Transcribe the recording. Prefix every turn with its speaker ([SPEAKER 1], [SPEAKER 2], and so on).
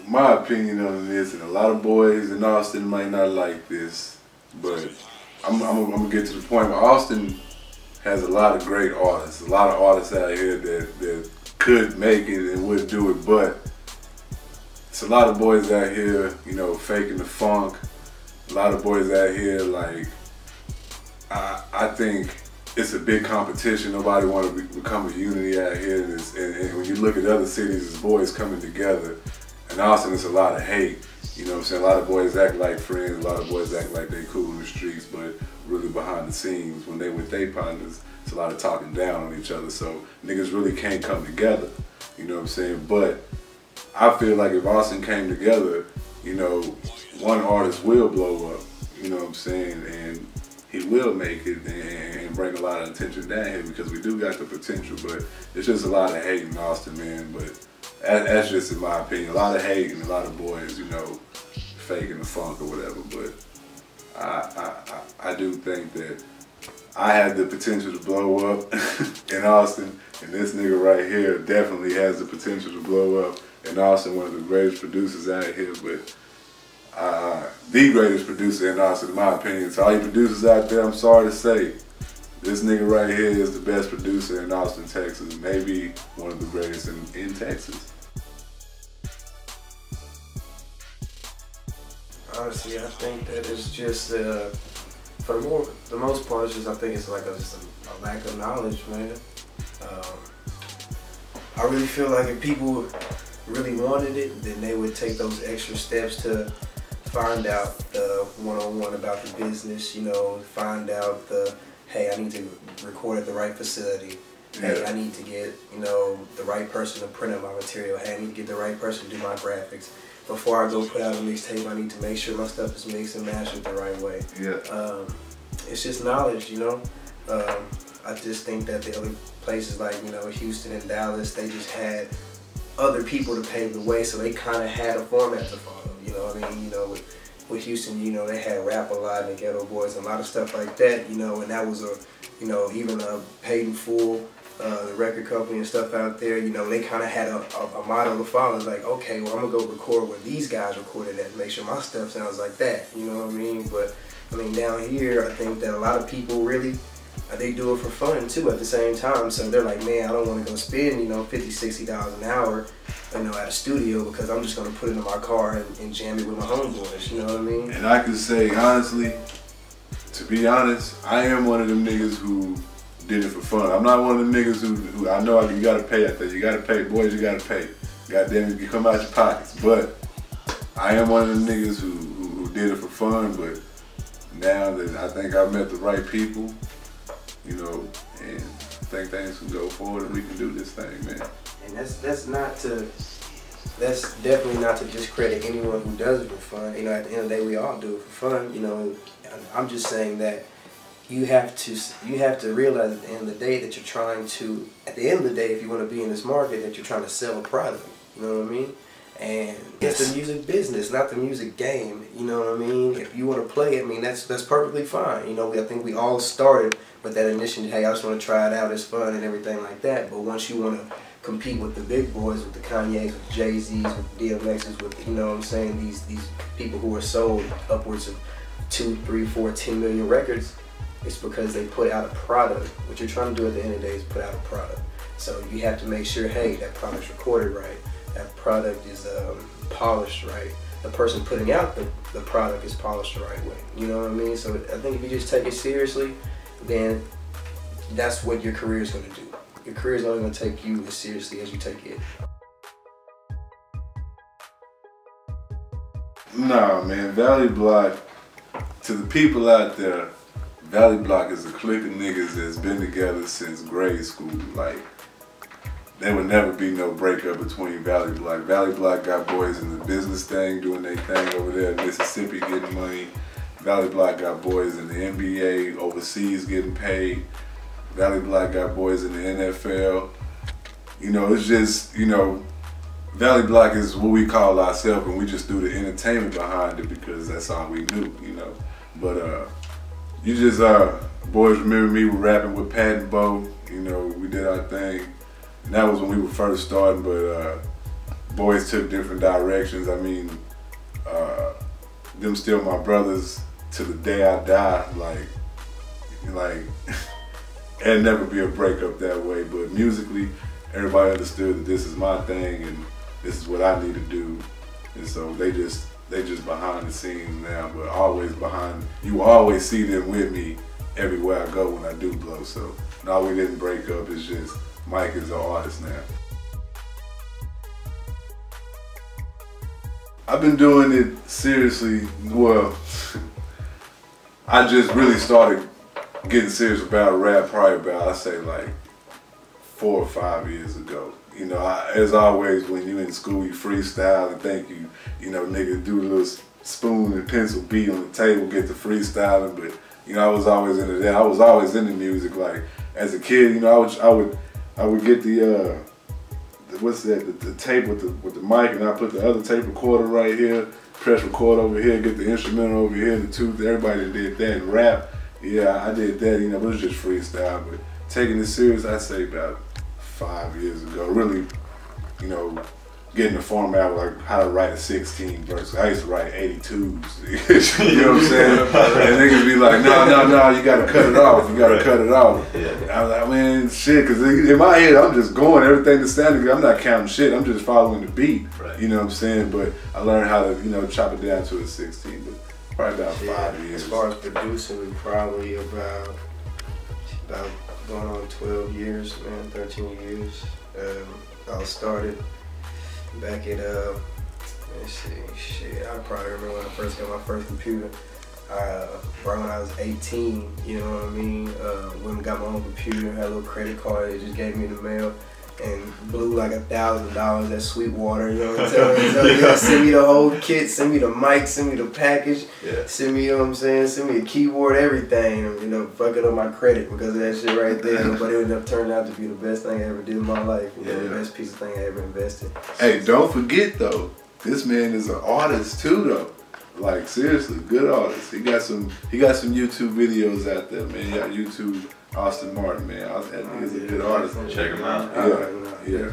[SPEAKER 1] my opinion on this, and a lot of boys in Austin might not like this, but I'm gonna get to the point where Austin has a lot of great artists, a lot of artists out here that could make it and would do it, but it's a lot of boys out here, you know, faking the funk. A lot of boys out here, like, I think it's a big competition. Nobody want to become a unity out here, and when you look at other cities, it's boys coming together. In Austin, it's a lot of hate. You know what I'm saying? A lot of boys act like friends, a lot of boys act like they cool in the streets, but really behind the scenes, when they with their partners, it's a lot of talking down on each other. So niggas really can't come together. You know what I'm saying? But I feel like if Austin came together, you know, one artist will blow up. You know what I'm saying? And he will make it and bring a lot of attention down here because we do got the potential. But it's just a lot of hate in Austin, man. But that's just in my opinion. A lot of hate and a lot of boys, you know, faking the funk or whatever. But I do think that I have the potential to blow up in Austin, and this nigga right here definitely has the potential to blow up in Austin, one of the greatest producers out here, but the greatest producer in Austin, in my opinion. So all you producers out there, I'm sorry to say, this nigga right here is the best producer in Austin, Texas. Maybe one of the greatest in Texas.
[SPEAKER 2] Honestly, I think that it's just, for the most part, it's just, I think it's like just a lack of knowledge, man. I really feel like if people really wanted it, then they would take those extra steps to find out the one-on-one about the business, you know, find out the, hey, I need to record at the right facility. Hey, I need to get, you know, the right person to print out my material. Hey, I need to get the right person to do my graphics. Before I go put out a mixtape, I need to make sure my stuff is mixed and mastered the right way.
[SPEAKER 1] Yeah.
[SPEAKER 2] It's just knowledge, you know. I just think that the other places like, you know, Houston and Dallas, they just had other people to pave the way, so they kind of had a format to follow, you know what I mean? You know, with Houston, you know, they had Rap a Lot and the Ghetto Boys and a lot of stuff like that, you know, and that was a, you know, even Paid in Full, the record company and stuff out there, you know, they kind of had a model to follow. It's like, okay, well, I'm going to go record where these guys recorded at, make sure my stuff sounds like that, you know what I mean? But, I mean, down here, I think that a lot of people really, they do it for fun, too, at the same time. So they're like, man, I don't want to go spend, you know, $50, $60 an hour, you know, at a studio because I'm just going to put it in my car and jam it with my homeboys, you know what I mean?
[SPEAKER 1] And I can say, honestly, to be honest, I am one of them niggas who did it for fun. I'm not one of them niggas who I know you gotta pay out there. You gotta pay, boys. You gotta pay. Goddamn it, you come out your pockets. But I am one of them niggas who did it for fun. But now that I think I've met the right people, you know, and I think things can go forward and we can do this thing, man.
[SPEAKER 2] And that's definitely not to discredit anyone who does it for fun. You know, at the end of the day, we all do it for fun. You know, I'm just saying that. You have to realize at the end of the day that you're trying to, at the end of the day, if you want to be in this market, that you're trying to sell a product, you know what I mean? And it's the music business, not the music game, you know what I mean? If you want to play, I mean, that's perfectly fine. You know, I think we all started with that initial, hey, I just want to try it out, it's fun and everything like that. But once you want to compete with the big boys, with the Kanye's, with the Jay-Z's, with the DMX's, with, you know what I'm saying, these people who are sold upwards of 2, 3, 4, 10 million records, it's because they put out a product. What you're trying to do at the end of the day is put out a product. So you have to make sure, hey, that product's recorded right. That product is polished right. The person putting out the product is polished the right way. You know what I mean? So I think if you just take it seriously, then that's what your career is going to do. Your career is only going to take you as seriously as you take it.
[SPEAKER 1] Nah, man, Valley Block, to the people out there, Valley Block is a clique of niggas that's been together since grade school. Like, there would never be no breakup between Valley Block. Valley Block got boys in the business thing, doing their thing over there in Mississippi getting money. Valley Block got boys in the NBA, overseas getting paid. Valley Block got boys in the NFL. You know, it's just, you know, Valley Block is what we call ourselves, and we just do the entertainment behind it because that's all we knew, you know. But, you just, boys remember me, we were rapping with Pat and Bo, you know, we did our thing. And that was when we were first starting, but boys took different directions. I mean, them still my brothers to the day I die. Like, it'd never be a breakup that way. But musically, everybody understood that this is my thing and this is what I need to do. And so they just behind the scenes now, but always behind. You always see them with me everywhere I go when I do blow. So no, we didn't break up. It's just Mike is an artist now. I've been doing it seriously. Well, I just really started getting serious about rap probably about, I say, like 4 or 5 years ago. You know, as always, when you in school, you freestyle and think you know, nigga do a little spoon and pencil beat on the table, get to freestyling. But you know, I was always into that. I was always into music. Like as a kid, you know, I would get the what's that? The tape with the mic, and I put the other tape recorder right here, press record over here, get the instrumental over here, the tooth. Everybody did that and rap. Yeah, I did that. You know, it was just freestyle. But taking it serious, I'd say about 5 years ago. Really, you know, getting the format of like how to write a 16 verse. I used to write 82s. You know what I'm saying? And niggas be like, no, you gotta cut it off. You gotta cut it off. I was like, man, shit, because in my head, I'm just going, everything that's sounding good. I'm not counting shit. I'm just following the beat. Right. You know what I'm saying? But I learned how to, you know, chop it down to a 16. But probably about 5 years.
[SPEAKER 2] As far as producing, probably about going on 12 years, man, 13 years. I started back at, let's see, shit, I probably remember when I first got my first computer. Right when I was 18, you know what I mean? When I got my own computer, had a little credit card, they just gave me in the mail and blew like $1,000 at Sweetwater, you know what I'm saying? So, send me the whole kit, send me the mic, send me the package, send me, you know what I'm saying, send me a keyboard, everything, you know, fucking up my credit because of that shit right there. But it ended up turning out to be the best thing I ever did in my life, you know, the best piece of thing I ever invested.
[SPEAKER 1] Hey, don't forget though, this man is an artist too though. Like seriously, good artist. He got some YouTube videos out there, man. You got YouTube Austin Martin, man. That nigga's a good artist.
[SPEAKER 3] Check him out.
[SPEAKER 1] Yeah.